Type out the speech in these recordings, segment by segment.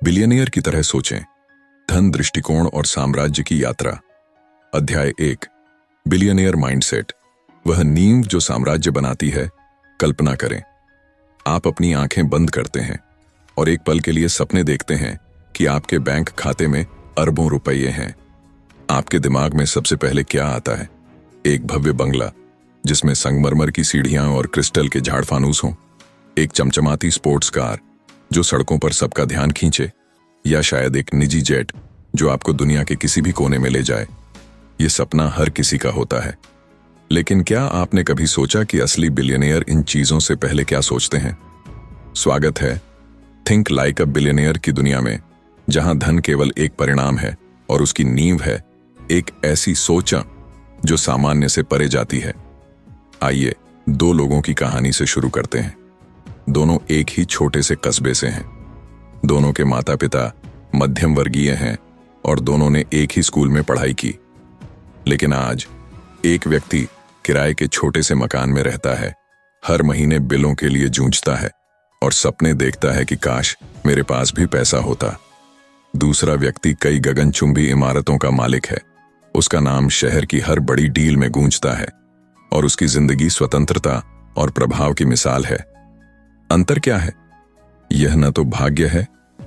Billionaire की तरह सोचें। धन, दृष्टिकोण और साम्राज्य की यात्रा। अध्याय 1। Billionaire mindset. वह नींव जो साम्राज्य बनाती है। कल्पना करें, आप अपनी आंखें बंद करते हैं और एक पल के लिए सपने देखते हैं कि आपके बैंक खाते में अरबों रुपये हैं। आपके दिमाग में सबसे पहले क्या आता है? एक भव्य बंगला जिसमें संगमरमर की सीढ़ियां और क्रिस्टल के झाड़ फानूस हों, एक चमचमाती स्पोर्ट्स कार जो सड़कों पर सबका ध्यान खींचे, या शायद एक निजी जेट जो आपको दुनिया के किसी भी कोने में ले जाए। ये सपना हर किसी का होता है, लेकिन क्या आपने कभी सोचा कि असली बिलियनियर इन चीजों से पहले क्या सोचते हैं? स्वागत है थिंक लाइक अ बिलियनियर की दुनिया में, जहां धन केवल एक परिणाम है और उसकी नींव है एक ऐसी सोच जो सामान्य से परे जाती है। आइए दो लोगों की कहानी से शुरू करते हैं। दोनों एक ही छोटे से कस्बे से हैं। दोनों के माता पिता मध्यम वर्गीय हैं और दोनों ने एक ही स्कूल में पढ़ाई की। लेकिन आज एक व्यक्ति किराए के छोटे से मकान में रहता है, हर महीने बिलों के लिए जूझता है और सपने देखता है कि काश मेरे पास भी पैसा होता। दूसरा व्यक्ति कई गगनचुंबी इमारतों का मालिक है। उसका नाम शहर की हर बड़ी डील में गूंजता है और उसकी जिंदगी स्वतंत्रता और प्रभाव की मिसाल है। अंतर क्या है? यह न तो भाग्य है,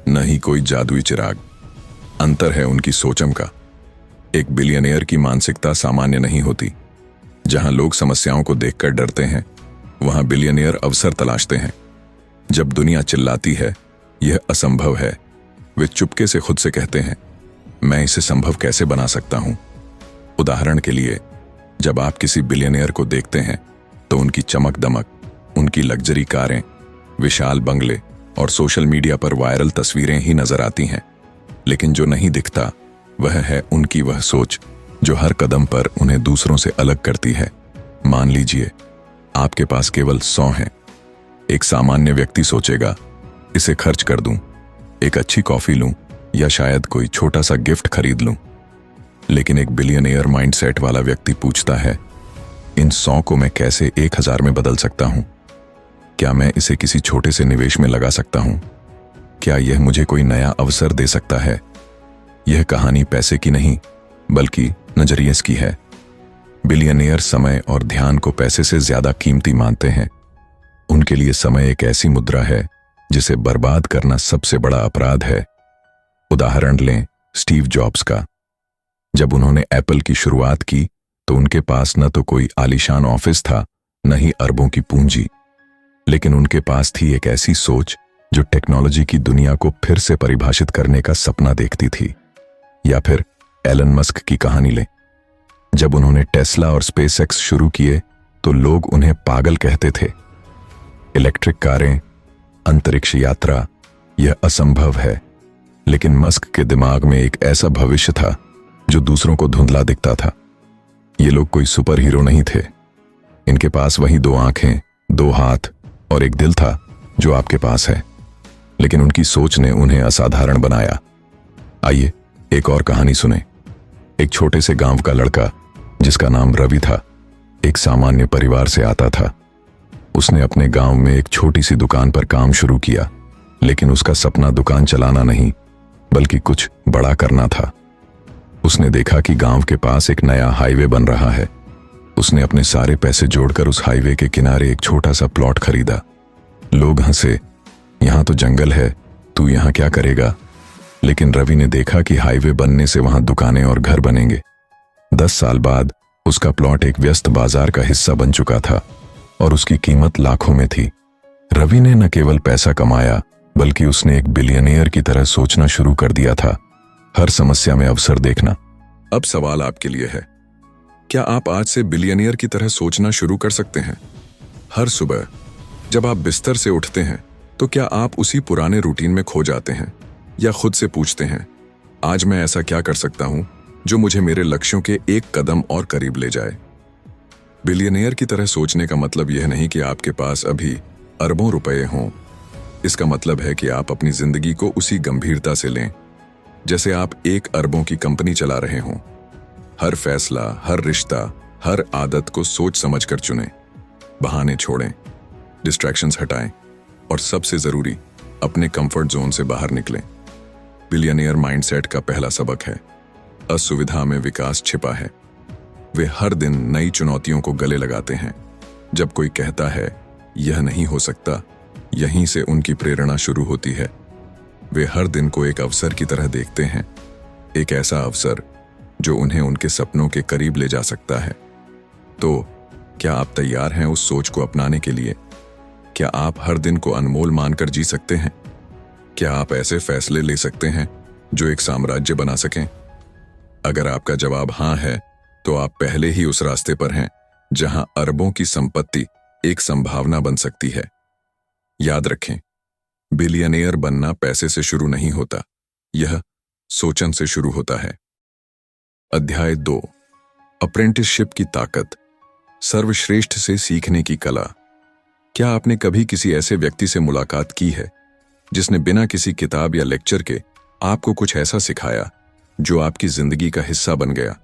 न ही कोई जादुई चिराग। अंतर है उनकी सोचम का। एक बिलियनियर की मानसिकता सामान्य नहीं होती। जहां लोग समस्याओं को देखकर डरते हैं, वहां बिलियनियर अवसर तलाशते हैं। जब दुनिया चिल्लाती है यह असंभव है, वे चुपके से खुद से कहते हैं, मैं इसे संभव कैसे बना सकता हूं? उदाहरण के लिए, जब आप किसी बिलियनियर को देखते हैं तो उनकी चमक दमक, उनकी लग्जरी कारें, विशाल बंगले और सोशल मीडिया पर वायरल तस्वीरें ही नजर आती हैं। लेकिन जो नहीं दिखता वह है उनकी वह सोच जो हर कदम पर उन्हें दूसरों से अलग करती है। मान लीजिए आपके पास केवल 100 हैं। एक सामान्य व्यक्ति सोचेगा, इसे खर्च कर दूं, एक अच्छी कॉफी लूं या शायद कोई छोटा सा गिफ्ट खरीद लूं। लेकिन एक बिलियनियर माइंडसेट वाला व्यक्ति पूछता है, इन 100 को मैं कैसे 1000 में बदल सकता हूं? क्या मैं इसे किसी छोटे से निवेश में लगा सकता हूं? क्या यह मुझे कोई नया अवसर दे सकता है? यह कहानी पैसे की नहीं, बल्कि नजरिए की है। बिलियनियर समय और ध्यान को पैसे से ज्यादा कीमती मानते हैं। उनके लिए समय एक ऐसी मुद्रा है जिसे बर्बाद करना सबसे बड़ा अपराध है। उदाहरण लें स्टीव जॉब्स का। जब उन्होंने एप्पल की शुरुआत की तो उनके पास न तो कोई आलीशान ऑफिस था, न ही अरबों की पूंजी, लेकिन उनके पास थी एक ऐसी सोच जो टेक्नोलॉजी की दुनिया को फिर से परिभाषित करने का सपना देखती थी। या फिर एलन मस्क की कहानी लें। जब उन्होंने टेस्ला और स्पेसएक्स शुरू किए तो लोग उन्हें पागल कहते थे। इलेक्ट्रिक कारें, अंतरिक्ष यात्रा, यह असंभव है। लेकिन मस्क के दिमाग में एक ऐसा भविष्य था जो दूसरों को धुंधला दिखता था। ये लोग कोई सुपर हीरो नहीं थे। इनके पास वही 2 आंखें, 2 हाथ और एक दिल था जो आपके पास है। लेकिन उनकी सोच ने उन्हें असाधारण बनाया। आइए एक और कहानी सुने। एक छोटे से गांव का लड़का जिसका नाम रवि था, एक सामान्य परिवार से आता था। उसने अपने गांव में एक छोटी सी दुकान पर काम शुरू किया, लेकिन उसका सपना दुकान चलाना नहीं, बल्कि कुछ बड़ा करना था। उसने देखा कि गांव के पास एक नया हाईवे बन रहा है। उसने अपने सारे पैसे जोड़कर उस हाईवे के किनारे एक छोटा सा प्लॉट खरीदा। लोग हंसे, यहां तो जंगल है, तू यहां क्या करेगा? लेकिन रवि ने देखा कि हाईवे बनने से वहां दुकानें और घर बनेंगे। 10 साल बाद उसका प्लॉट एक व्यस्त बाजार का हिस्सा बन चुका था और उसकी कीमत लाखों में थी। रवि ने न केवल पैसा कमाया, बल्कि उसने एक बिलियनियर की तरह सोचना शुरू कर दिया था, हर समस्या में अवसर देखना। अब सवाल आपके लिए है, क्या आप आज से बिलियनियर की तरह सोचना शुरू कर सकते हैं? हर सुबह जब आप बिस्तर से उठते हैं तो क्या आप उसी पुराने रूटीन में खो जाते हैं, या खुद से पूछते हैं, आज मैं ऐसा क्या कर सकता हूं जो मुझे मेरे लक्ष्यों के एक कदम और करीब ले जाए? बिलियनियर की तरह सोचने का मतलब यह नहीं कि आपके पास अभी अरबों रुपए हों। इसका मतलब है कि आप अपनी जिंदगी को उसी गंभीरता से लें जैसे आप 1 अरबों की कंपनी चला रहे हों। हर फैसला, हर रिश्ता, हर आदत को सोच समझ कर चुनें। बहाने छोड़ें, डिस्ट्रैक्शंस हटाएं और सबसे जरूरी, अपने कंफर्ट जोन से बाहर निकलें। बिलियनियर माइंडसेट का पहला सबक है, असुविधा में विकास छिपा है। वे हर दिन नई चुनौतियों को गले लगाते हैं। जब कोई कहता है यह नहीं हो सकता, यहीं से उनकी प्रेरणा शुरू होती है। वे हर दिन को एक अवसर की तरह देखते हैं, एक ऐसा अवसर जो उन्हें उनके सपनों के करीब ले जा सकता है। तो क्या आप तैयार हैं उस सोच को अपनाने के लिए? क्या आप हर दिन को अनमोल मानकर जी सकते हैं? क्या आप ऐसे फैसले ले सकते हैं जो एक साम्राज्य बना सकें? अगर आपका जवाब हाँ है, तो आप पहले ही उस रास्ते पर हैं जहां अरबों की संपत्ति एक संभावना बन सकती है। याद रखें, बिलियनियर बनना पैसे से शुरू नहीं होता, यह सोचन से शुरू होता है। अध्याय 2, अप्रेंटिसशिप की ताकत, सर्वश्रेष्ठ से सीखने की कला। क्या आपने कभी किसी ऐसे व्यक्ति से मुलाकात की है जिसने बिना किसी किताब या लेक्चर के आपको कुछ ऐसा सिखाया जो आपकी जिंदगी का हिस्सा बन गया?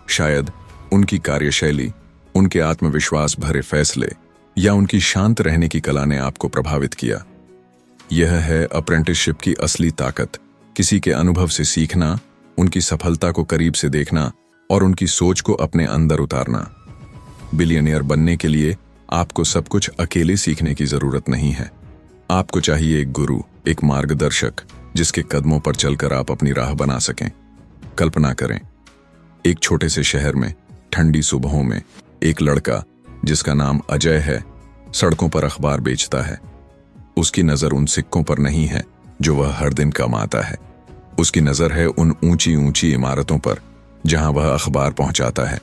शायद उनकी कार्यशैली, उनके आत्मविश्वास भरे फैसले या उनकी शांत रहने की कला ने आपको प्रभावित किया। यह है अप्रेंटिसशिप की असली ताकत, किसी के अनुभव से सीखना, उनकी सफलता को करीब से देखना और उनकी सोच को अपने अंदर उतारना। बिलियनियर बनने के लिए आपको सब कुछ अकेले सीखने की जरूरत नहीं है। आपको चाहिए एक गुरु, एक मार्गदर्शक जिसके कदमों पर चलकर आप अपनी राह बना सकें। कल्पना करें, एक छोटे से शहर में ठंडी सुबहों में एक लड़का जिसका नाम अजय है सड़कों पर अखबार बेचता है। उसकी नजर उन सिक्कों पर नहीं है जो वह हर दिन कमाता है। उसकी नजर है उन ऊंची ऊंची इमारतों पर जहां वह अखबार पहुंचाता है।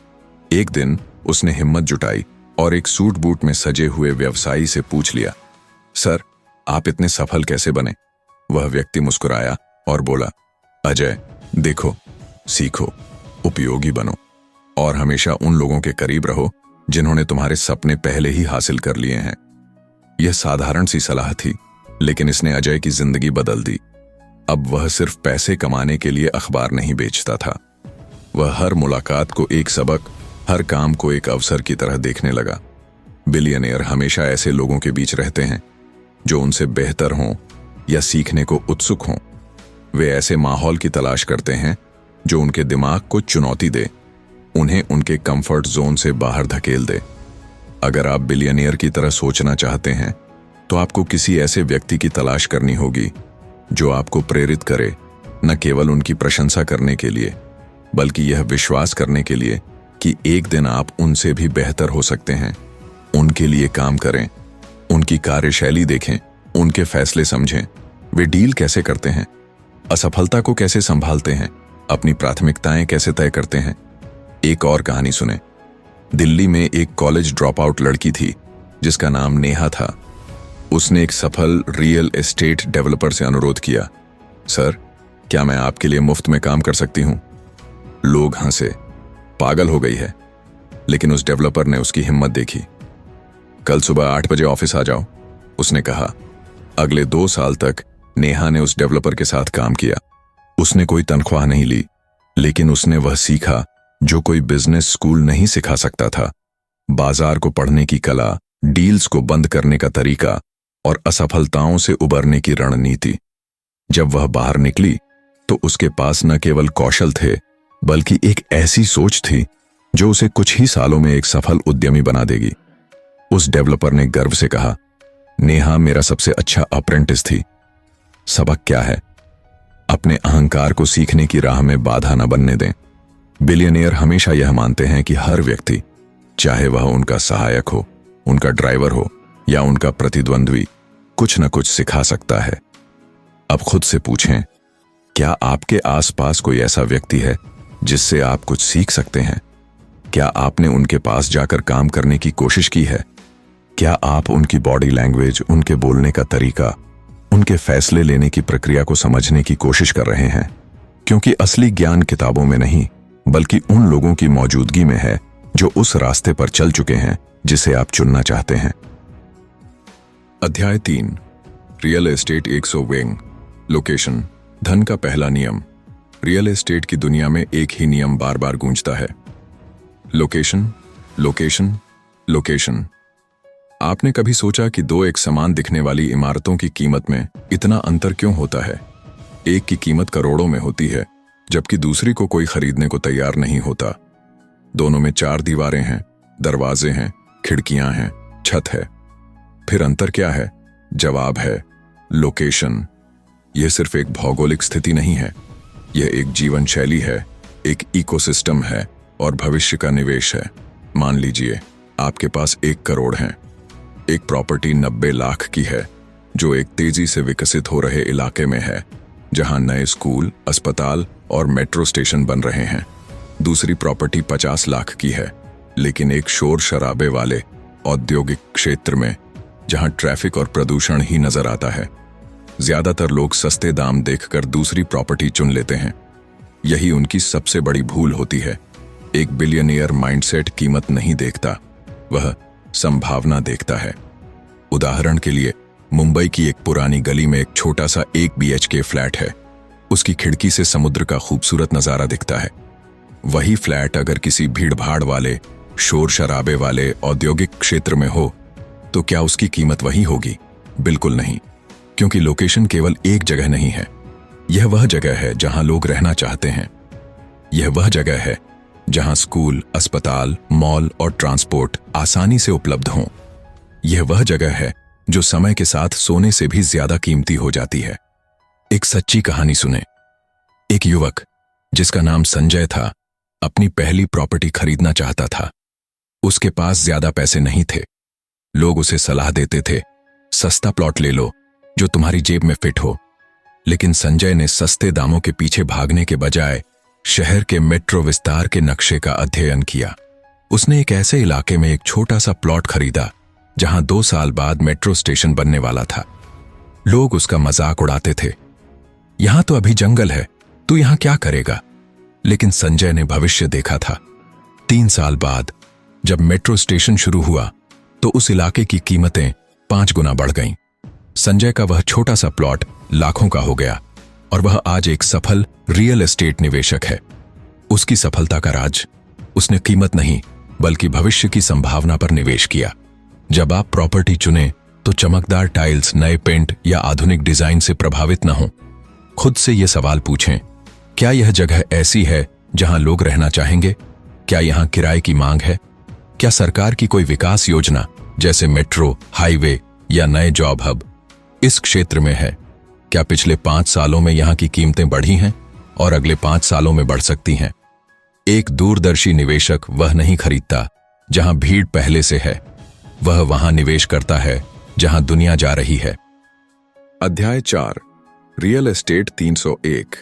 एक दिन उसने हिम्मत जुटाई और एक सूट बूट में सजे हुए व्यवसायी से पूछ लिया, सर, आप इतने सफल कैसे बने? वह व्यक्ति मुस्कुराया और बोला, अजय, देखो, सीखो, उपयोगी बनो और हमेशा उन लोगों के करीब रहो जिन्होंने तुम्हारे सपने पहले ही हासिल कर लिए हैं। यह साधारण सी सलाह थी, लेकिन इसने अजय की जिंदगी बदल दी। अब वह सिर्फ पैसे कमाने के लिए अखबार नहीं बेचता था। वह हर मुलाकात को एक सबक, हर काम को एक अवसर की तरह देखने लगा। बिलियनियर हमेशा ऐसे लोगों के बीच रहते हैं जो उनसे बेहतर हों या सीखने को उत्सुक हों। वे ऐसे माहौल की तलाश करते हैं जो उनके दिमाग को चुनौती दे, उन्हें उनके कंफर्ट जोन से बाहर धकेल दे। अगर आप बिलियनियर की तरह सोचना चाहते हैं, तो आपको किसी ऐसे व्यक्ति की तलाश करनी होगी जो आपको प्रेरित करे, न केवल उनकी प्रशंसा करने के लिए, बल्कि यह विश्वास करने के लिए कि एक दिन आप उनसे भी बेहतर हो सकते हैं। उनके लिए काम करें, उनकी कार्यशैली देखें, उनके फैसले समझें। वे डील कैसे करते हैं, असफलता को कैसे संभालते हैं, अपनी प्राथमिकताएं कैसे तय करते हैं। एक और कहानी सुने। दिल्ली में एक कॉलेज ड्रॉप आउट लड़की थी जिसका नाम नेहा था। उसने एक सफल रियल एस्टेट डेवलपर से अनुरोध किया, सर, क्या मैं आपके लिए मुफ्त में काम कर सकती हूं? लोग हंसे, पागल हो गई है। लेकिन उस डेवलपर ने उसकी हिम्मत देखी। कल सुबह 8 बजे ऑफिस आ जाओ, उसने कहा। अगले 2 साल तक नेहा ने उस डेवलपर के साथ काम किया। उसने कोई तनख्वाह नहीं ली, लेकिन उसने वह सीखा जो कोई बिजनेस स्कूल नहीं सिखा सकता था। बाजार को पढ़ने की कला, डील्स को बंद करने का तरीका और असफलताओं से उबरने की रणनीति। जब वह बाहर निकली तो उसके पास न केवल कौशल थे, बल्कि एक ऐसी सोच थी जो उसे कुछ ही सालों में एक सफल उद्यमी बना देगी। उस डेवलपर ने गर्व से कहा, नेहा मेरा सबसे अच्छा अप्रेंटिस थी। सबक क्या है? अपने अहंकार को सीखने की राह में बाधा न बनने दें। बिलियनियर हमेशा यह मानते हैं कि हर व्यक्ति, चाहे वह उनका सहायक हो, उनका ड्राइवर हो या उनका प्रतिद्वंद्वी, कुछ न कुछ सिखा सकता है। अब खुद से पूछें, क्या आपके आसपास कोई ऐसा व्यक्ति है जिससे आप कुछ सीख सकते हैं? क्या आपने उनके पास जाकर काम करने की कोशिश की है? क्या आप उनकी बॉडी लैंग्वेज, उनके बोलने का तरीका, उनके फैसले लेने की प्रक्रिया को समझने की कोशिश कर रहे हैं? क्योंकि असली ज्ञान किताबों में नहीं, बल्कि उन लोगों की मौजूदगी में है जो उस रास्ते पर चल चुके हैं जिसे आप चुनना चाहते हैं। अध्याय 3, रियल एस्टेट 100 विंग। लोकेशन, धन का पहला नियम। रियल एस्टेट की दुनिया में एक ही नियम बार बार गूंजता है, लोकेशन, लोकेशन, लोकेशन। आपने कभी सोचा कि 2 एक समान दिखने वाली इमारतों की कीमत में इतना अंतर क्यों होता है? एक की कीमत करोड़ों में होती है, जबकि दूसरी को कोई खरीदने को तैयार नहीं होता। दोनों में 4 दीवारें हैं, दरवाजे हैं, खिड़कियां हैं, छत है। फिर अंतर क्या है? जवाब है लोकेशन। यह सिर्फ एक भौगोलिक स्थिति नहीं है, यह एक जीवन शैली है, एक इकोसिस्टम है और भविष्य का निवेश है। मान लीजिए आपके पास 1 करोड़ है। एक प्रॉपर्टी 90 लाख की है, जो एक तेजी से विकसित हो रहे इलाके में है, जहां नए स्कूल, अस्पताल और मेट्रो स्टेशन बन रहे हैं। दूसरी प्रॉपर्टी 50 लाख की है, लेकिन एक शोर शराबे वाले औद्योगिक क्षेत्र में, जहां ट्रैफिक और प्रदूषण ही नजर आता है। ज्यादातर लोग सस्ते दाम देखकर दूसरी प्रॉपर्टी चुन लेते हैं। यही उनकी सबसे बड़ी भूल होती है। एक बिलियनियर माइंडसेट कीमत नहीं देखता, वह संभावना देखता है। उदाहरण के लिए, मुंबई की एक पुरानी गली में एक छोटा सा 1 BHK फ्लैट है। उसकी खिड़की से समुद्र का खूबसूरत नजारा दिखता है। वही फ्लैट अगर किसी भीड़भाड़ वाले, शोर शराबे वाले औद्योगिक क्षेत्र में हो, तो क्या उसकी कीमत वही होगी? बिल्कुल नहीं, क्योंकि लोकेशन केवल एक जगह नहीं है। यह वह जगह है जहां लोग रहना चाहते हैं। यह वह जगह है जहां स्कूल, अस्पताल, मॉल और ट्रांसपोर्ट आसानी से उपलब्ध हों। यह वह जगह है जो समय के साथ सोने से भी ज्यादा कीमती हो जाती है। एक सच्ची कहानी सुने। एक युवक, जिसका नाम संजय था, अपनी पहली प्रॉपर्टी खरीदना चाहता था। उसके पास ज्यादा पैसे नहीं थे। लोग उसे सलाह देते थे, सस्ता प्लॉट ले लो जो तुम्हारी जेब में फिट हो। लेकिन संजय ने सस्ते दामों के पीछे भागने के बजाय शहर के मेट्रो विस्तार के नक्शे का अध्ययन किया। उसने एक ऐसे इलाके में एक छोटा सा प्लॉट खरीदा जहां 2 साल बाद मेट्रो स्टेशन बनने वाला था। लोग उसका मजाक उड़ाते थे, यहां तो अभी जंगल है, तू यहां क्या करेगा? लेकिन संजय ने भविष्य देखा था। 3 साल बाद जब मेट्रो स्टेशन शुरू हुआ तो उस इलाके की कीमतें 5 गुना बढ़ गईं। संजय का वह छोटा सा प्लॉट लाखों का हो गया और वह आज एक सफल रियल एस्टेट निवेशक है। उसकी सफलता का राज, उसने कीमत नहीं बल्कि भविष्य की संभावना पर निवेश किया। जब आप प्रॉपर्टी चुनें तो चमकदार टाइल्स, नए पेंट या आधुनिक डिजाइन से प्रभावित न हों। खुद से यह सवाल पूछें, क्या यह जगह ऐसी है जहां लोग रहना चाहेंगे? क्या यहां किराए की मांग है? क्या सरकार की कोई विकास योजना जैसे मेट्रो, हाईवे या नए जॉब हब इस क्षेत्र में है? क्या पिछले 5 सालों में यहां की कीमतें बढ़ी हैं और अगले 5 सालों में बढ़ सकती हैं? एक दूरदर्शी निवेशक वह नहीं खरीदता जहां भीड़ पहले से है, वह वहां निवेश करता है जहां दुनिया जा रही है। अध्याय 4, रियल एस्टेट 301।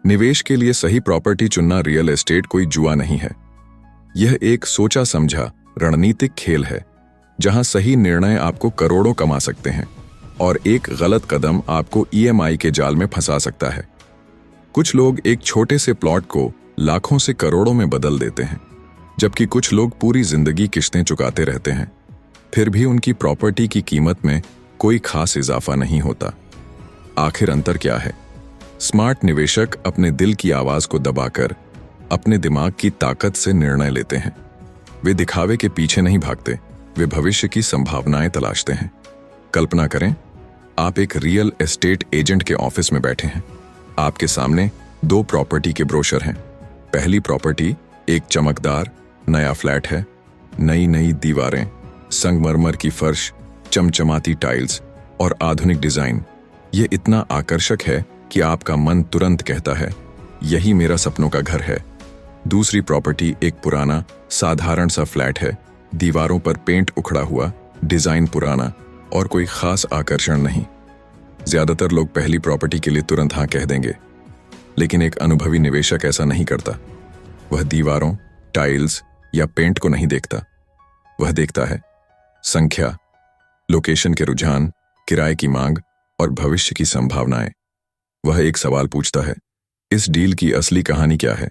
निवेश के लिए सही प्रॉपर्टी चुनना रियल एस्टेट कोई जुआ नहीं है। यह एक सोचा समझा रणनीतिक खेल है, जहां सही निर्णय आपको करोड़ों कमा सकते हैं और एक गलत कदम आपको EMI के जाल में फंसा सकता है। कुछ लोग एक छोटे से प्लॉट को लाखों से करोड़ों में बदल देते हैं, जबकि कुछ लोग पूरी जिंदगी किश्तें चुकाते रहते हैं। फिर भी उनकी प्रॉपर्टी की कीमत में कोई खास इजाफा नहीं होता। आखिर अंतर क्या है? स्मार्ट निवेशक अपने दिल की आवाज को दबाकर अपने दिमाग की ताकत से निर्णय लेते हैं। वे दिखावे के पीछे नहीं भागते, वे भविष्य की संभावनाएं तलाशते हैं। कल्पना करें, आप एक रियल एस्टेट एजेंट के ऑफिस में बैठे हैं। आपके सामने 2 प्रॉपर्टी के ब्रोशर हैं। पहली प्रॉपर्टी एक चमकदार नया फ्लैट है। नई दीवारें, संगमरमर की फर्श, चमचमाती टाइल्स और आधुनिक डिजाइन। यह इतना आकर्षक है कि आपका मन तुरंत कहता है, यही मेरा सपनों का घर है। दूसरी प्रॉपर्टी एक पुराना साधारण सा फ्लैट है। दीवारों पर पेंट उखड़ा हुआ, डिजाइन पुराना और कोई खास आकर्षण नहीं। ज्यादातर लोग पहली प्रॉपर्टी के लिए तुरंत हाँ कह देंगे, लेकिन एक अनुभवी निवेशक ऐसा नहीं करता। वह दीवारों, टाइल्स या पेंट को नहीं देखता। वह देखता है संख्या, लोकेशन के रुझान, किराए की मांग और भविष्य की संभावनाएं। वह एक सवाल पूछता है, इस डील की असली कहानी क्या है?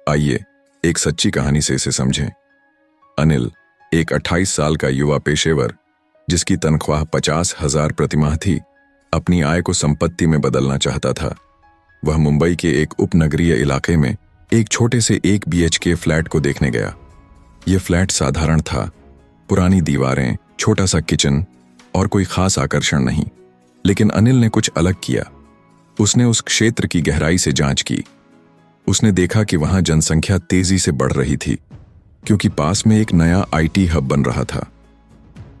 आइए एक सच्ची कहानी से इसे समझें। अनिल एक 28 साल का युवा पेशेवर, जिसकी तनख्वाह 50,000 प्रतिमाह थी, अपनी आय को संपत्ति में बदलना चाहता था। वह मुंबई के एक उपनगरीय इलाके में एक छोटे से 1 BHK फ्लैट को देखने गया। यह फ्लैट साधारण था, पुरानी दीवारें, छोटा सा किचन और कोई खास आकर्षण नहीं। लेकिन अनिल ने कुछ अलग किया। उसने उस क्षेत्र की गहराई से जांच की। उसने देखा कि वहां जनसंख्या तेजी से बढ़ रही थी, क्योंकि पास में एक नया आईटी हब बन रहा था।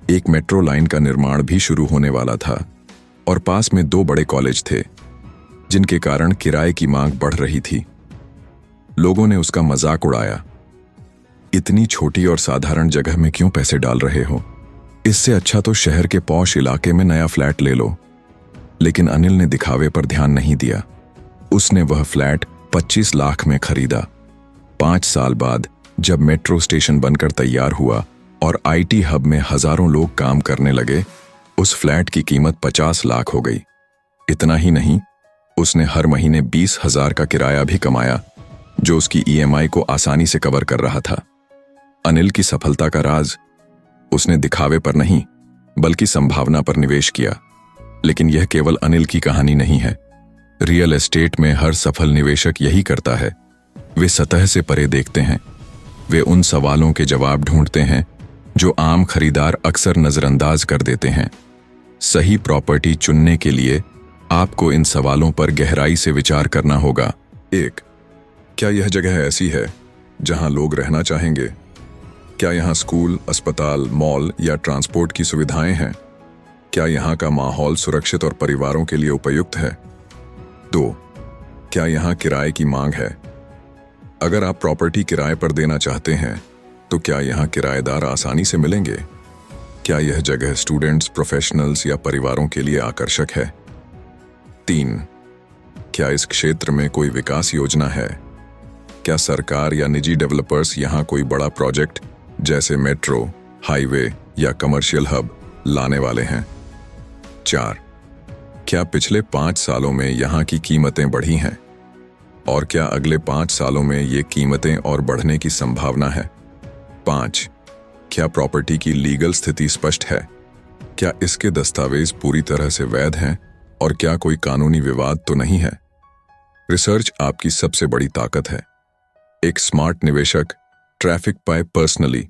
एक मेट्रो लाइन का निर्माण भी शुरू होने वाला था और पास में 2 बड़े कॉलेज थे, जिनके कारण किराए की मांग बढ़ रही थी। लोगों ने उसका मजाक उड़ाया, इतनी छोटी और साधारण जगह में क्यों पैसे डाल रहे हो? इससे अच्छा तो शहर के पॉश इलाके में नया फ्लैट ले लो। लेकिन अनिल ने दिखावे पर ध्यान नहीं दिया। उसने वह फ्लैट 25 लाख में खरीदा। 5 साल बाद जब मेट्रो स्टेशन बनकर तैयार हुआ और आईटी हब में हजारों लोग काम करने लगे, उस फ्लैट की कीमत 50 लाख हो गई। इतना ही नहीं, उसने हर महीने 20,000 का किराया भी कमाया, जो उसकी ईएमआई को आसानी से कवर कर रहा था। अनिल की सफलता का राज, उसने दिखावे पर नहीं बल्कि संभावना पर निवेश किया। लेकिन यह केवल अनिल की कहानी नहीं है। रियल एस्टेट में हर सफल निवेशक यही करता है। वे सतह से परे देखते हैं। वे उन सवालों के जवाब ढूंढते हैं जो आम खरीदार अक्सर नजरअंदाज कर देते हैं। सही प्रॉपर्टी चुनने के लिए आपको इन सवालों पर गहराई से विचार करना होगा। 1. क्या यह जगह ऐसी है जहां लोग रहना चाहेंगे? क्या यहाँ स्कूल, अस्पताल, मॉल या ट्रांसपोर्ट की सुविधाएं हैं? क्या यहाँ का माहौल सुरक्षित और परिवारों के लिए उपयुक्त है? 2. क्या यहाँ किराए की मांग है? अगर आप प्रॉपर्टी किराए पर देना चाहते हैं, तो क्या यहाँ किराएदार आसानी से मिलेंगे? क्या यह जगह स्टूडेंट्स, प्रोफेशनल्स या परिवारों के लिए आकर्षक है? 3. क्या इस क्षेत्र में कोई विकास योजना है? क्या सरकार या निजी डेवलपर्स यहाँ कोई बड़ा प्रोजेक्ट जैसे मेट्रो, हाईवे या कमर्शियल हब लाने वाले हैं? 4. क्या पिछले 5 सालों में यहाँ की कीमतें बढ़ी हैं? और क्या अगले 5 सालों में ये कीमतें और बढ़ने की संभावना है? 5. क्या प्रॉपर्टी की लीगल स्थिति स्पष्ट है? क्या इसके दस्तावेज पूरी तरह से वैध हैं? और क्या कोई कानूनी विवाद तो नहीं है? रिसर्च आपकी सबसे बड़ी ताकत है। एक स्मार्ट निवेशक ट्रैफिक पाए पर्सनली,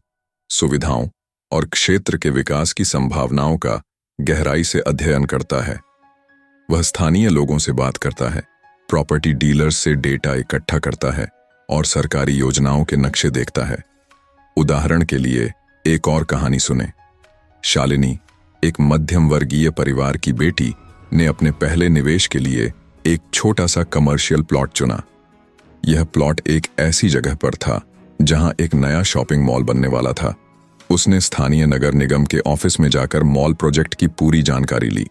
सुविधाओं और क्षेत्र के विकास की संभावनाओं का गहराई से अध्ययन करता है। वह स्थानीय लोगों से बात करता है, प्रॉपर्टी डीलर्स से डेटा इकट्ठा करता है और सरकारी योजनाओं के नक्शे देखता है। उदाहरण के लिए एक और कहानी सुने। शालिनी, एक मध्यम वर्गीय परिवार की बेटी, ने अपने पहले निवेश के लिए एक छोटा सा कमर्शियल प्लॉट चुना। यह प्लॉट एक ऐसी जगह पर था जहां एक नया शॉपिंग मॉल बनने वाला था। उसने स्थानीय नगर निगम के ऑफिस में जाकर मॉल प्रोजेक्ट की पूरी जानकारी ली।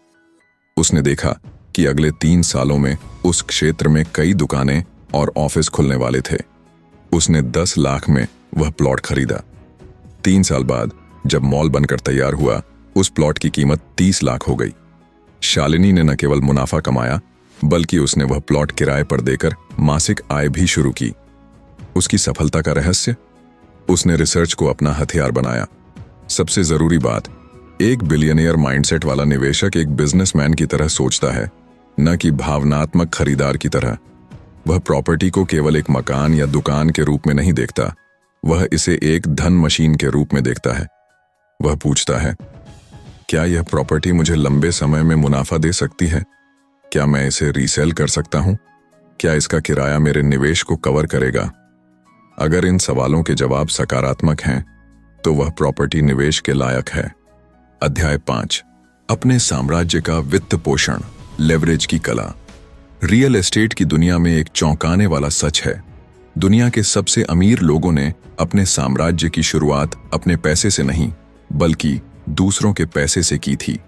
उसने देखा कि अगले 3 सालों में उस क्षेत्र में कई दुकानें और ऑफिस खुलने वाले थे। उसने 10 लाख में वह प्लॉट खरीदा। 3 साल बाद जब मॉल बनकर तैयार हुआ, उस प्लॉट की कीमत 30 लाख हो गई। शालिनी ने न केवल मुनाफा कमाया, बल्कि उसने वह प्लॉट किराए पर देकर मासिक आय भी शुरू की। उसकी सफलता का रहस्य? उसने रिसर्च को अपना हथियार बनाया। सबसे जरूरी बात, एक बिलियनियर माइंडसेट वाला निवेशक एक बिजनेसमैन की तरह सोचता है, न कि भावनात्मक खरीदार की तरह। वह प्रॉपर्टी को केवल एक मकान या दुकान के रूप में नहीं देखता, वह इसे एक धन मशीन के रूप में देखता है। वह पूछता है, क्या यह प्रॉपर्टी मुझे लंबे समय में मुनाफा दे सकती है? क्या मैं इसे रीसेल कर सकता हूं? क्या इसका किराया मेरे निवेश को कवर करेगा? अगर इन सवालों के जवाब सकारात्मक हैं, तो वह प्रॉपर्टी निवेश के लायक है। अध्याय 5, अपने साम्राज्य का वित्त पोषण, लेवरेज की कला। रियल एस्टेट की दुनिया में एक चौंकाने वाला सच है। दुनिया के सबसे अमीर लोगों ने अपने साम्राज्य की शुरुआत अपने पैसे से नहीं, बल्कि दूसरों के पैसे से की थी।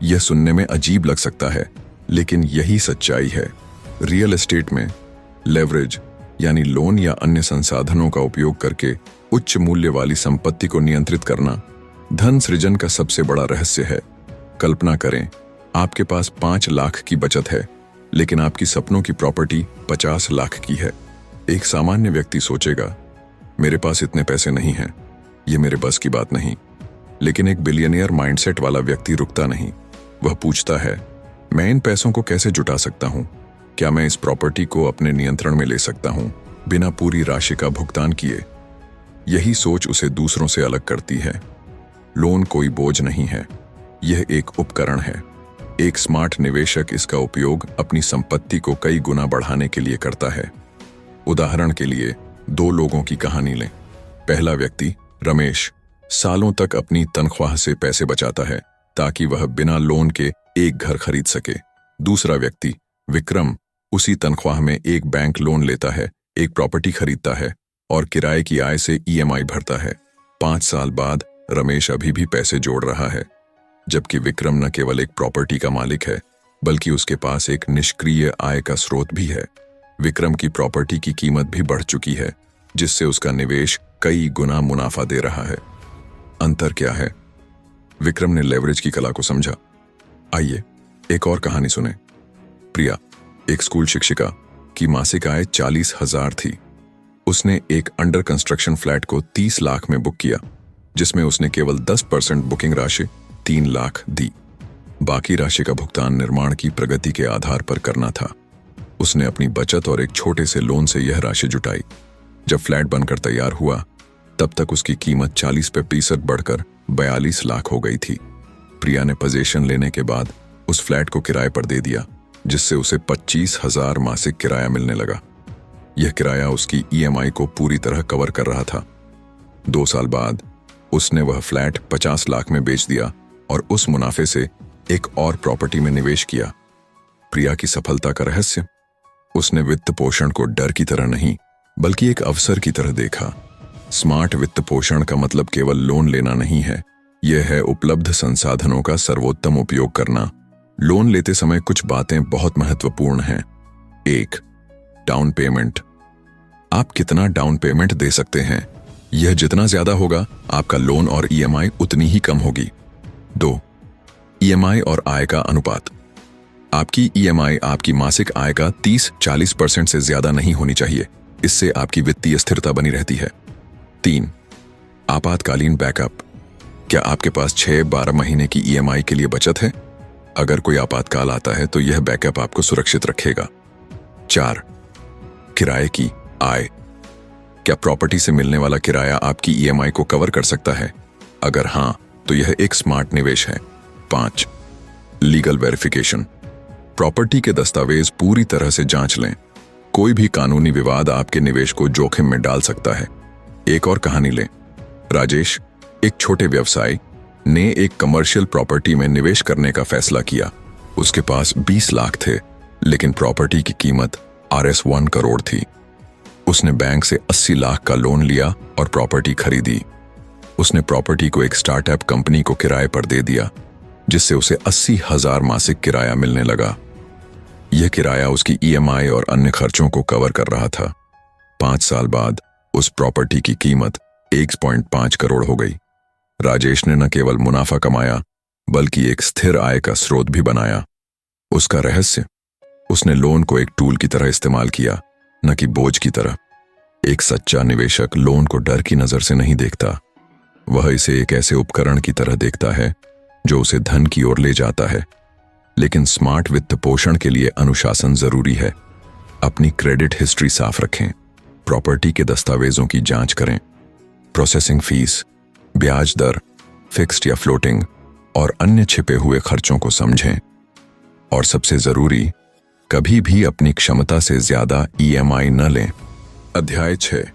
यह सुनने में अजीब लग सकता है, लेकिन यही सच्चाई है। रियल एस्टेट में लेवरेज यानी लोन या अन्य संसाधनों का उपयोग करके उच्च मूल्य वाली संपत्ति को नियंत्रित करना धन सृजन का सबसे बड़ा रहस्य है। कल्पना करें, आपके पास 5 लाख की बचत है, लेकिन आपकी सपनों की प्रॉपर्टी 50 लाख की है। एक सामान्य व्यक्ति सोचेगा, मेरे पास इतने पैसे नहीं हैं, ये मेरे बस की बात नहीं। लेकिन एक बिलियनियर माइंडसेट वाला व्यक्ति रुकता नहीं। वह पूछता है, मैं इन पैसों को कैसे जुटा सकता हूं? क्या मैं इस प्रॉपर्टी को अपने नियंत्रण में ले सकता हूं, बिना पूरी राशि का भुगतान किए? यही सोच उसे दूसरों से अलग करती है। लोन कोई बोझ नहीं है, यह एक उपकरण है। एक स्मार्ट निवेशक इसका उपयोग अपनी संपत्ति को कई गुना बढ़ाने के लिए करता है। उदाहरण के लिए 2 लोगों की कहानी लें। पहला व्यक्ति रमेश सालों तक अपनी तनख्वाह से पैसे बचाता है ताकि वह बिना लोन के एक घर खरीद सके। दूसरा व्यक्ति विक्रम उसी तनख्वाह में एक बैंक लोन लेता है, एक प्रॉपर्टी खरीदता है और किराए की आय से ईएमआई भरता है। 5 साल बाद रमेश अभी भी पैसे जोड़ रहा है, जबकि विक्रम न केवल एक प्रॉपर्टी का मालिक है बल्कि उसके पास एक निष्क्रिय आय का स्रोत भी है। विक्रम की प्रॉपर्टी की कीमत भी बढ़ चुकी है, जिससे उसका निवेश कई गुना मुनाफा दे रहा है। अंतर क्या है? विक्रम ने लेवरेज की कला को समझा। आइए एक और कहानी सुने। प्रिया एक स्कूल शिक्षिका की मासिक आय 40,000 थी। उसने एक अंडर कंस्ट्रक्शन फ्लैट को 30 लाख में बुक किया, जिसमें उसने केवल 10% बुकिंग राशि 3 लाख दी। बाकी राशि का भुगतान निर्माण की प्रगति के आधार पर करना था। उसने अपनी बचत और एक छोटे से लोन से यह राशि जुटाई। जब फ्लैट बनकर तैयार हुआ तब तक उसकी कीमत 40% बढ़कर 42 लाख हो गई थी। प्रिया ने पोजीशन लेने के बाद उस फ्लैट को किराए पर दे दिया, जिससे उसे 25,000 मासिक किराया मिलने लगा। यह किराया उसकी ईएमआई को पूरी तरह कवर कर रहा था। 2 साल बाद उसने वह फ्लैट 50 लाख में बेच दिया और उस मुनाफे से एक और प्रॉपर्टी में निवेश किया। प्रिया की सफलता का रहस्य? उसने वित्त पोषण को डर की तरह नहीं बल्कि एक अवसर की तरह देखा। स्मार्ट वित्त पोषण का मतलब केवल लोन लेना नहीं है, यह है उपलब्ध संसाधनों का सर्वोत्तम उपयोग करना। लोन लेते समय कुछ बातें बहुत महत्वपूर्ण हैं। 1. Down payment. आप कितना डाउन पेमेंट दे सकते हैं? यह जितना ज्यादा होगा आपका लोन और ईएमआई उतनी ही कम होगी। 2. ईएमआई और आय का अनुपात। आपकी ईएमआई आपकी मासिक आय का 30-40% से ज्यादा नहीं होनी चाहिए, इससे आपकी वित्तीय स्थिरता बनी रहती है। 3. आपातकालीन बैकअप। क्या आपके पास 6-12 महीने की ईएमआई के लिए बचत है? अगर कोई आपातकाल आता है तो यह बैकअप आपको सुरक्षित रखेगा। 4. किराए की आय। क्या प्रॉपर्टी से मिलने वाला किराया आपकी ईएमआई को कवर कर सकता है? अगर हां, तो यह एक स्मार्ट निवेश है। 5. Legal verification. प्रॉपर्टी के दस्तावेज पूरी तरह से जांच लें। कोई भी कानूनी विवाद आपके निवेश को जोखिम में डाल सकता है। एक और कहानी लें। राजेश एक छोटे व्यवसायी ने एक कमर्शियल प्रॉपर्टी में निवेश करने का फैसला किया। उसके पास 20 लाख थे, लेकिन प्रॉपर्टी की कीमत Rs 1 करोड़ थी। उसने बैंक से 80 लाख का लोन लिया और प्रॉपर्टी खरीदी। उसने प्रॉपर्टी को एक स्टार्टअप कंपनी को किराए पर दे दिया, जिससे उसे 80,000 मासिक किराया मिलने लगा। यह किराया उसकी ईएमआई और अन्य खर्चों को कवर कर रहा था। 5 साल बाद उस प्रॉपर्टी की कीमत 1.5 करोड़ हो गई। राजेश ने न केवल मुनाफा कमाया बल्कि एक स्थिर आय का स्रोत भी बनाया। उसका रहस्य? उसने लोन को एक टूल की तरह इस्तेमाल किया, न कि बोझ की तरह। एक सच्चा निवेशक लोन को डर की नजर से नहीं देखता, वह इसे एक ऐसे उपकरण की तरह देखता है जो उसे धन की ओर ले जाता है। लेकिन स्मार्ट वित्त पोषण के लिए अनुशासन जरूरी है। अपनी क्रेडिट हिस्ट्री साफ रखें, प्रॉपर्टी के दस्तावेजों की जांच करें, प्रोसेसिंग फीस, ब्याज दर, फिक्स्ड या फ्लोटिंग और अन्य छिपे हुए खर्चों को समझें। और सबसे जरूरी, कभी भी अपनी क्षमता से ज्यादा ईएमआई न लें। अध्याय 6।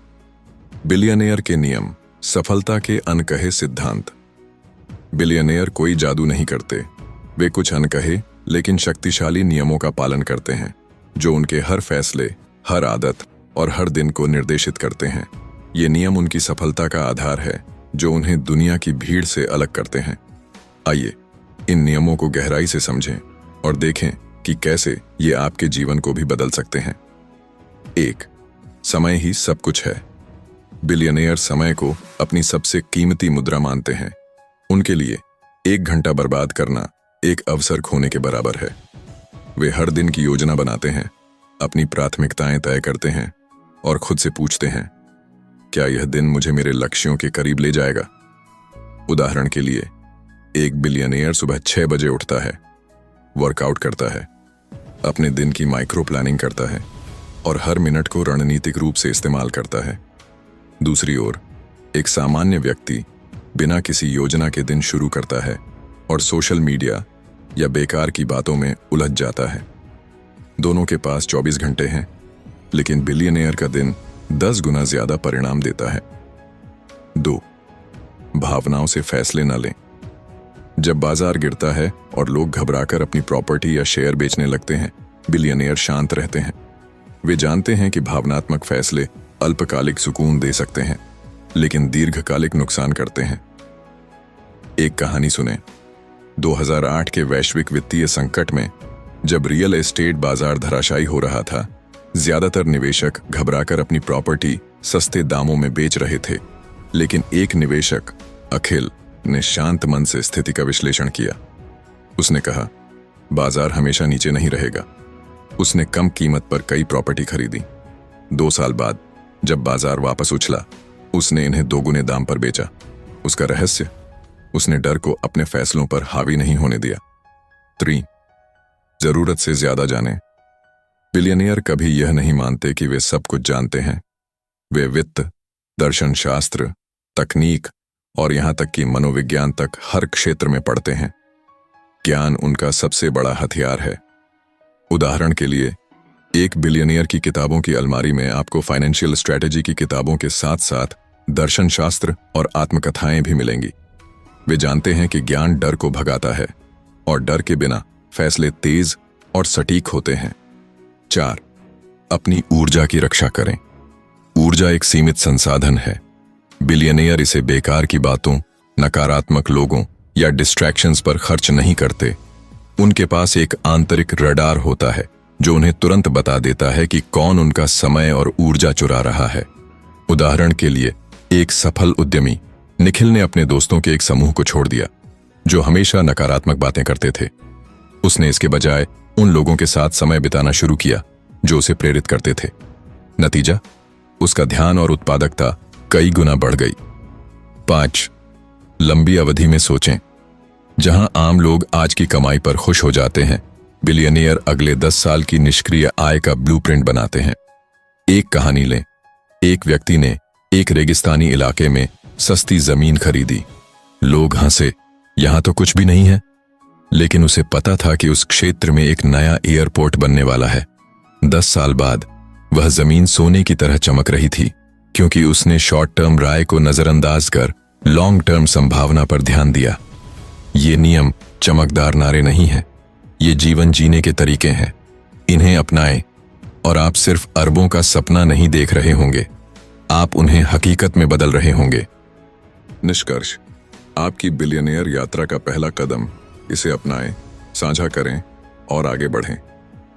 बिलियनेयर के नियम, सफलता के अनकहे सिद्धांत। बिलियनेयर कोई जादू नहीं करते, वे कुछ अनकहे लेकिन शक्तिशाली नियमों का पालन करते हैं, जो उनके हर फैसले, हर आदत और हर दिन को निर्देशित करते हैं। ये नियम उनकी सफलता का आधार है, जो उन्हें दुनिया की भीड़ से अलग करते हैं। आइए इन नियमों को गहराई से समझें और देखें कि कैसे ये आपके जीवन को भी बदल सकते हैं। 1. समय ही सब कुछ है। बिलियनेयर समय को अपनी सबसे कीमती मुद्रा मानते हैं। उनके लिए 1 घंटा बर्बाद करना एक अवसर खोने के बराबर है। वे हर दिन की योजना बनाते हैं, अपनी प्राथमिकताएं तय करते हैं और खुद से पूछते हैं, क्या यह दिन मुझे मेरे लक्ष्यों के करीब ले जाएगा? उदाहरण के लिए, एक बिलियनेयर सुबह 6 बजे उठता है, वर्कआउट करता है, अपने दिन की माइक्रो प्लानिंग करता है और हर मिनट को रणनीतिक रूप से इस्तेमाल करता है। दूसरी ओर, एक सामान्य व्यक्ति बिना किसी योजना के दिन शुरू करता है और सोशल मीडिया, या बेकार की बातों में उलझ जाता है। दोनों के पास 24 घंटे हैं, लेकिन बिलियनियर का दिन 10 गुना ज्यादा परिणाम देता है। 2. भावनाओं से फैसले न लें। जब बाजार गिरता है और लोग घबराकर अपनी प्रॉपर्टी या शेयर बेचने लगते हैं, बिलियनियर शांत रहते हैं। वे जानते हैं कि भावनात्मक फैसले अल्पकालिक सुकून दे सकते हैं, लेकिन दीर्घकालिक नुकसान करते हैं। एक कहानी सुने। 2008 के वैश्विक वित्तीय संकट में जब रियल एस्टेट बाजार धराशायी हो रहा था, ज्यादातर निवेशक घबराकर अपनी प्रॉपर्टी सस्ते दामों में बेच रहे थे। लेकिन एक निवेशक, अखिल, ने शांत मन से स्थिति का विश्लेषण किया। उसने कहा, बाजार हमेशा नीचे नहीं रहेगा। उसने कम कीमत पर कई प्रॉपर्टी खरीदी। 2 साल बाद जब बाजार वापस उछला, उसने इन्हें 2 गुने दाम पर बेचा। उसका रहस्य, उसने डर को अपने फैसलों पर हावी नहीं होने दिया। 3. जरूरत से ज्यादा जानें। बिलियनियर कभी यह नहीं मानते कि वे सब कुछ जानते हैं। वे वित्त, दर्शन शास्त्र, तकनीक और यहां तक कि मनोविज्ञान तक हर क्षेत्र में पढ़ते हैं। ज्ञान उनका सबसे बड़ा हथियार है। उदाहरण के लिए, एक बिलियनियर की किताबों की अलमारी में आपको फाइनेंशियल स्ट्रेटेजी की किताबों के साथ साथ दर्शन शास्त्र और आत्मकथाएं भी मिलेंगी। वे जानते हैं कि ज्ञान डर को भगाता है और डर के बिना फैसले तेज और सटीक होते हैं। 4. अपनी ऊर्जा की रक्षा करें। ऊर्जा एक सीमित संसाधन है। बिलियनियर इसे बेकार की बातों, नकारात्मक लोगों या डिस्ट्रैक्शंस पर खर्च नहीं करते। उनके पास एक आंतरिक रडार होता है जो उन्हें तुरंत बता देता है कि कौन उनका समय और ऊर्जा चुरा रहा है। उदाहरण के लिए, एक सफल उद्यमी निखिल ने अपने दोस्तों के एक समूह को छोड़ दिया जो हमेशा नकारात्मक बातें करते थे। उसने इसके बजाय उन लोगों के साथ समय बिताना शुरू किया जो उसे प्रेरित करते थे। नतीजा, उसका ध्यान और उत्पादकता कई गुना बढ़ गई। 5. लंबी अवधि में सोचें। जहां आम लोग आज की कमाई पर खुश हो जाते हैं, बिलियनियर अगले 10 साल की निष्क्रिय आय का ब्लूप्रिंट बनाते हैं। एक कहानी लें। एक व्यक्ति ने एक रेगिस्तानी इलाके में सस्ती जमीन खरीदी। लोग हंसे, यहां तो कुछ भी नहीं है। लेकिन उसे पता था कि उस क्षेत्र में एक नया एयरपोर्ट बनने वाला है। 10 साल बाद वह जमीन सोने की तरह चमक रही थी, क्योंकि उसने शॉर्ट टर्म राय को नजरअंदाज कर लॉन्ग टर्म संभावना पर ध्यान दिया। ये नियम चमकदार नारे नहीं है, ये जीवन जीने के तरीके हैं। इन्हें अपनाएं और आप सिर्फ अरबों का सपना नहीं देख रहे होंगे, आप उन्हें हकीकत में बदल रहे होंगे। निष्कर्ष, आपकी बिलियनियर यात्रा का पहला कदम, इसे अपनाएं, साझा करें और आगे बढ़ें।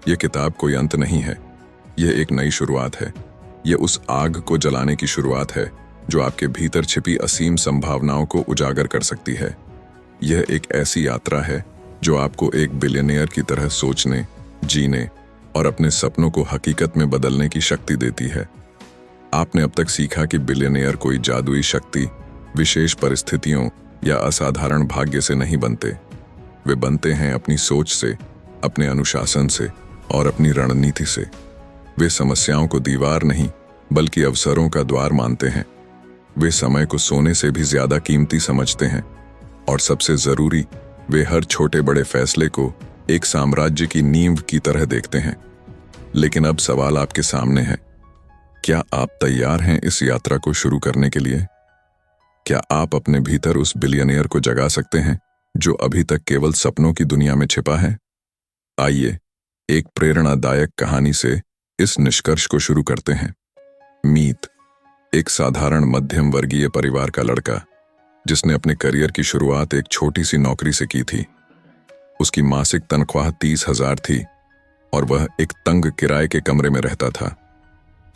यह किताब कोई अंत नहीं है, यह एक नई शुरुआत है। यह उस आग को जलाने की शुरुआत है जो आपके भीतर छिपी असीम संभावनाओं को उजागर कर सकती है। यह एक ऐसी यात्रा है जो आपको एक बिलियनियर की तरह सोचने, जीने और अपने सपनों को हकीकत में बदलने की शक्ति देती है। आपने अब तक सीखा कि बिलियनियर कोई जादुई शक्ति, विशेष परिस्थितियों या असाधारण भाग्य से नहीं बनते। वे बनते हैं अपनी सोच से, अपने अनुशासन से और अपनी रणनीति से। वे समस्याओं को दीवार नहीं बल्कि अवसरों का द्वार मानते हैं। वे समय को सोने से भी ज्यादा कीमती समझते हैं और सबसे जरूरी, वे हर छोटे बड़े फैसले को एक साम्राज्य की नींव की तरह देखते हैं। लेकिन अब सवाल आपके सामने है, क्या आप तैयार हैं इस यात्रा को शुरू करने के लिए? क्या आप अपने भीतर उस बिलियनियर को जगा सकते हैं जो अभी तक केवल सपनों की दुनिया में छिपा है? आइए एक प्रेरणादायक कहानी से इस निष्कर्ष को शुरू करते हैं। मीत, एक साधारण मध्यम वर्गीय परिवार का लड़का जिसने अपने करियर की शुरुआत एक छोटी सी नौकरी से की थी। उसकी मासिक तनख्वाह 30,000 थी और वह एक तंग किराए के कमरे में रहता था।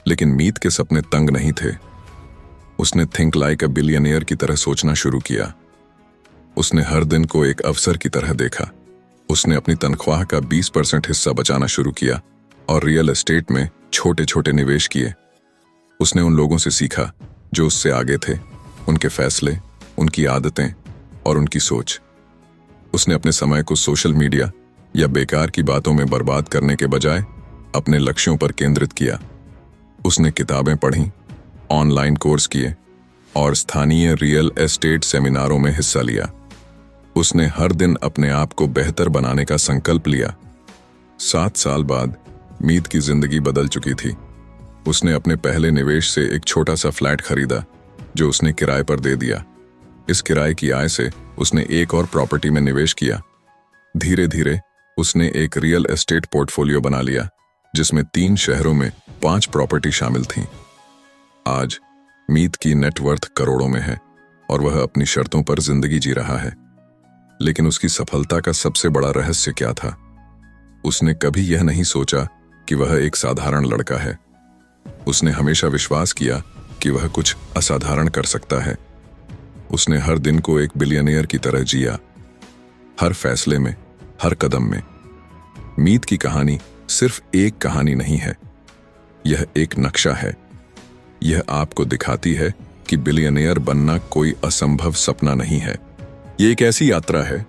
लेकिन मीत के सपने तंग नहीं थे। उसने थिंक लाइक अ बिलियनियर की तरह सोचना शुरू किया। उसने हर दिन को एक अवसर की तरह देखा। उसने अपनी तनख्वाह का 20% हिस्सा बचाना शुरू किया और रियल एस्टेट में छोटे छोटे निवेश किए। उसने उन लोगों से सीखा जो उससे आगे थे, उनके फैसले, उनकी आदतें और उनकी सोच। उसने अपने समय को सोशल मीडिया या बेकार की बातों में बर्बाद करने के बजाय अपने लक्ष्यों पर केंद्रित किया। उसने किताबें पढ़ीं, ऑनलाइन कोर्स किए और स्थानीय रियल एस्टेट सेमिनारों में हिस्सा लिया। उसने हर दिन अपने आप को बेहतर बनाने का संकल्प लिया। 7 साल बाद मीत की जिंदगी बदल चुकी थी। उसने अपने पहले निवेश से एक छोटा सा फ्लैट खरीदा जो उसने किराए पर दे दिया। इस किराए की आय से उसने एक और प्रॉपर्टी में निवेश किया। धीरे धीरे उसने एक रियल एस्टेट पोर्टफोलियो बना लिया जिसमें 3 शहरों में 5 प्रॉपर्टी शामिल थीं। आज मीत की नेटवर्थ करोड़ों में है और वह अपनी शर्तों पर जिंदगी जी रहा है। लेकिन उसकी सफलता का सबसे बड़ा रहस्य क्या था? उसने कभी यह नहीं सोचा कि वह एक साधारण लड़का है। उसने हमेशा विश्वास किया कि वह कुछ असाधारण कर सकता है। उसने हर दिन को एक बिलियनियर की तरह जिया, हर फैसले में, हर कदम में। मीत की कहानी सिर्फ एक कहानी नहीं है, यह एक नक्शा है। यह आपको दिखाती है कि बिलियनियर बनना कोई असंभव सपना नहीं है। यह एक ऐसी यात्रा है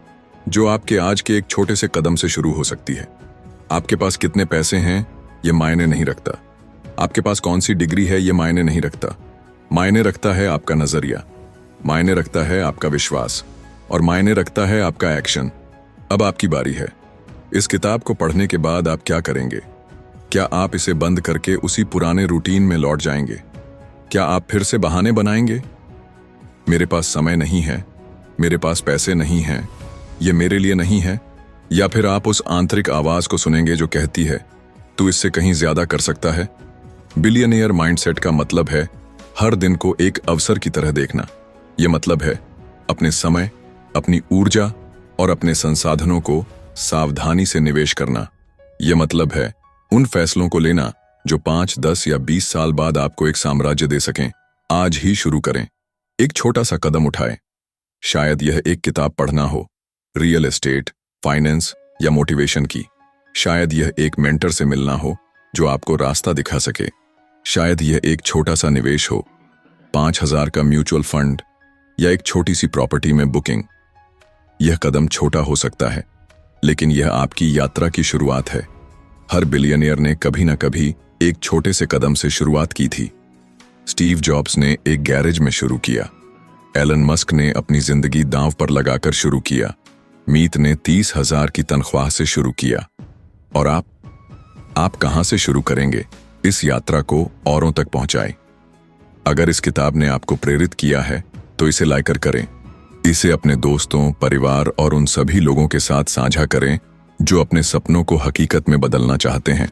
जो आपके आज के एक छोटे से कदम से शुरू हो सकती है। आपके पास कितने पैसे हैं यह मायने नहीं रखता, आपके पास कौन सी डिग्री है यह मायने नहीं रखता। मायने रखता है आपका नजरिया, मायने रखता है आपका विश्वास और मायने रखता है आपका एक्शन। अब आपकी बारी है। इस किताब को पढ़ने के बाद आप क्या करेंगे? क्या आप इसे बंद करके उसी पुराने रूटीन में लौट जाएंगे? क्या आप फिर से बहाने बनाएंगे? मेरे पास समय नहीं है, मेरे पास पैसे नहीं हैं, ये मेरे लिए नहीं है। या फिर आप उस आंतरिक आवाज को सुनेंगे जो कहती है तू इससे कहीं ज्यादा कर सकता है। बिलियनियर माइंडसेट का मतलब है हर दिन को एक अवसर की तरह देखना। यह मतलब है अपने समय, अपनी ऊर्जा और अपने संसाधनों को सावधानी से निवेश करना। यह मतलब है उन फैसलों को लेना जो 5, 10 या 20 साल बाद आपको एक साम्राज्य दे सकें। आज ही शुरू करें, एक छोटा सा कदम उठाएं। शायद यह एक किताब पढ़ना हो, रियल एस्टेट, फाइनेंस या मोटिवेशन की। शायद यह एक मेंटर से मिलना हो जो आपको रास्ता दिखा सके। शायद यह एक छोटा सा निवेश हो, 5,000 का म्यूचुअल फंड या एक छोटी सी प्रॉपर्टी में बुकिंग। यह कदम छोटा हो सकता है, लेकिन यह आपकी यात्रा की शुरुआत है। हर बिलियनियर ने कभी ना कभी एक छोटे से कदम से शुरुआत की थी। स्टीव जॉब्स ने एक गैरेज में शुरू किया, एलन मस्क ने अपनी जिंदगी दांव पर लगाकर शुरू किया, मीत ने 30,000 की तनख्वाह से शुरू किया। और आप कहां से शुरू करेंगे? इस यात्रा को औरों तक पहुंचाएं। अगर इस किताब ने आपको प्रेरित किया है तो इसे लाइक करें। इसे अपने दोस्तों, परिवार और उन सभी लोगों के साथ साझा करें जो अपने सपनों को हकीकत में बदलना चाहते हैं।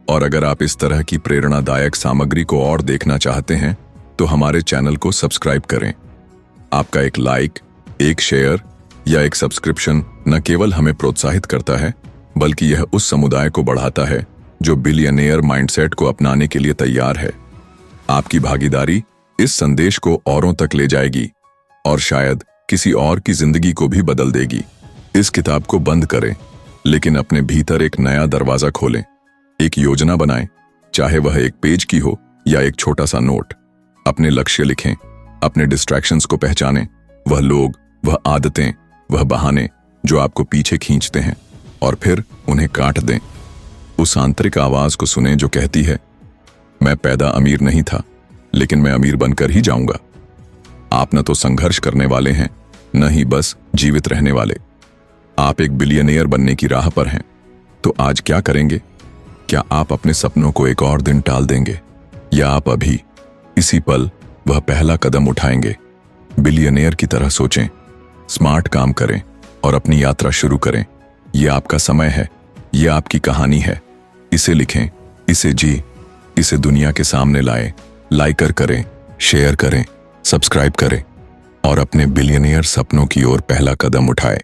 और अगर आप इस तरह की प्रेरणादायक सामग्री को और देखना चाहते हैं तो हमारे चैनल को सब्सक्राइब करें। आपका एक लाइक, एक शेयर या एक सब्सक्रिप्शन न केवल हमें प्रोत्साहित करता है, बल्कि यह उस समुदाय को बढ़ाता है जो बिलियनियर माइंडसेट को अपनाने के लिए तैयार है। आपकी भागीदारी इस संदेश को औरों तक ले जाएगी और शायद किसी और की जिंदगी को भी बदल देगी। इस किताब को बंद करें, लेकिन अपने भीतर एक नया दरवाजा खोलें। एक योजना बनाएं, चाहे वह एक पेज की हो या एक छोटा सा नोट। अपने लक्ष्य लिखें, अपने डिस्ट्रैक्शंस को पहचानें, वह लोग, वह आदतें, वह बहाने जो आपको पीछे खींचते हैं, और फिर उन्हें काट दें। उस आंतरिक आवाज को सुनें जो कहती है मैं पैदा अमीर नहीं था, लेकिन मैं अमीर बनकर ही जाऊंगा। आप न तो संघर्ष करने वाले हैं, न ही बस जीवित रहने वाले। आप एक बिलियनियर बनने की राह पर हैं। तो आज क्या करेंगे? क्या आप अपने सपनों को एक और दिन टाल देंगे, या आप अभी इसी पल वह पहला कदम उठाएंगे? बिलियनियर की तरह सोचें, स्मार्ट काम करें और अपनी यात्रा शुरू करें। यह आपका समय है, यह आपकी कहानी है। इसे लिखें, इसे जी, इसे दुनिया के सामने लाएं। लाइक करें, शेयर करें, सब्सक्राइब करें और अपने बिलियनियर सपनों की ओर पहला कदम उठाएं।